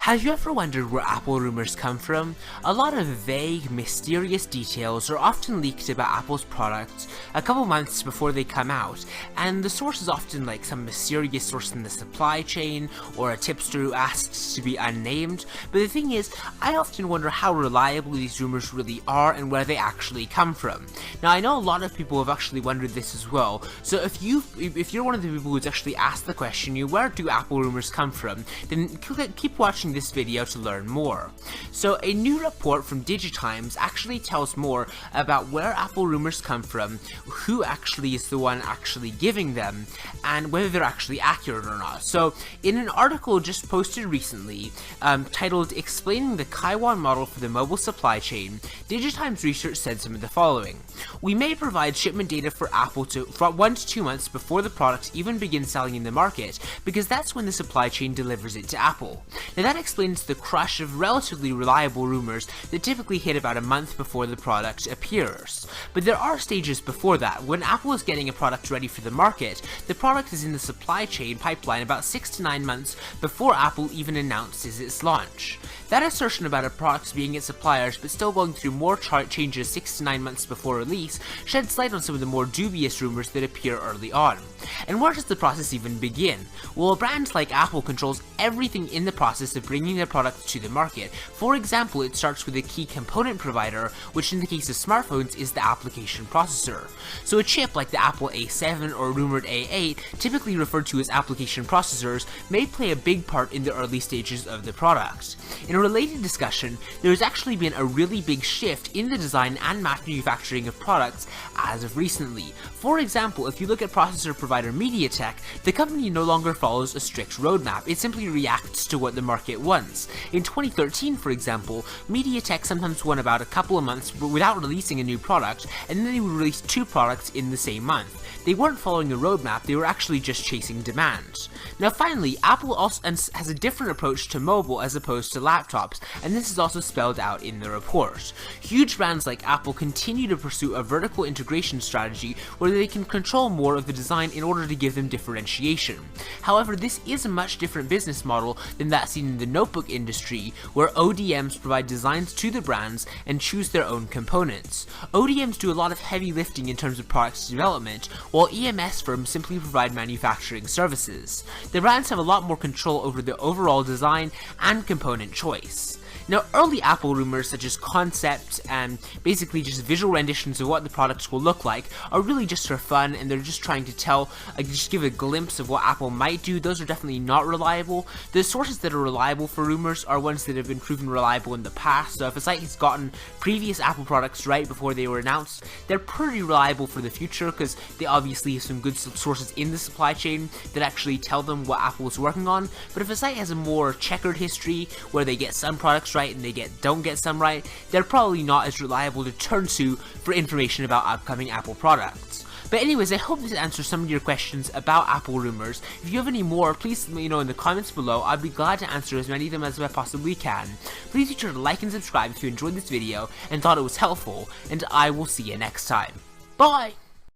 Have you ever wondered where Apple rumors come from? A lot of vague, mysterious details are often leaked about Apple's products a couple months before they come out, and the source is often like some mysterious source in the supply chain, or a tipster who asks to be unnamed. But the thing is, I often wonder how reliable these rumors really are and where they actually come from. Now, I know a lot of people have actually wondered this as well, so if you're one of the people who's actually asked the question, where do Apple rumors come from, then keep watching this video to learn more. So a new report from DigiTimes actually tells more about where Apple rumors come from, who actually is the one actually giving them, and whether they're actually accurate or not. So in an article just posted recently, titled "Explaining the Kaiwan Model for the Mobile Supply Chain," DigiTimes research said some of the following. "We may provide shipment data for Apple for 1 to 2 months before the product even begins selling in the market, because that's when the supply chain delivers it to Apple." Now that explains the crush of relatively reliable rumors that typically hit about a month before the product appears. But there are stages before that. When Apple is getting a product ready for the market, the product is in the supply chain pipeline about 6 to 9 months before Apple even announces its launch. That assertion about a product being at suppliers but still going through more chart changes 6 to 9 months before release sheds light on some of the more dubious rumors that appear early on. And where does the process even begin? Well, a brand like Apple controls everything in the process of bringing their products to the market. For example, it starts with a key component provider, which in the case of smartphones is the application processor. So a chip like the Apple A7 or rumored A8, typically referred to as application processors, may play a big part in the early stages of the product. In a related discussion, there has actually been a really big shift in the design and manufacturing of products as of recently. For example, if you look at processor provider MediaTek, the company no longer follows a strict roadmap, it simply reacts to what the market wants. In 2013, for example, MediaTek sometimes went about a couple of months without releasing a new product, and then they would release 2 products in the same month. They weren't following a roadmap, they were actually just chasing demand. Now finally, Apple also has a different approach to mobile as opposed to laptops, and this is also spelled out in the report. Huge brands like Apple continue to pursue a vertical integration strategy where they can control more of the design in order to give them differentiation. However, this is a much different business model than that seen in the notebook industry, where ODMs provide designs to the brands and choose their own components. ODMs do a lot of heavy lifting in terms of product development, while EMS firms simply provide manufacturing services. The brands have a lot more control over the overall design and component choice. Now, early Apple rumors such as concept and basically just visual renditions of what the products will look like are really just for fun, and they're just trying to just give a glimpse of what Apple might do. Those are definitely not reliable. The sources that are reliable for rumors are ones that have been proven reliable in the past. So if a site has gotten previous Apple products right before they were announced, they're pretty reliable for the future because they obviously have some good sources in the supply chain that actually tell them what Apple is working on. But if a site has a more checkered history where they get some products right and they don't get some right, they're probably not as reliable to turn to for information about upcoming Apple products. But anyways, I hope this answers some of your questions about Apple rumors. If you have any more, please let me know in the comments below. I'd be glad to answer as many of them as I possibly can. Please be sure to like and subscribe if you enjoyed this video and thought it was helpful, and I will see you next time. Bye!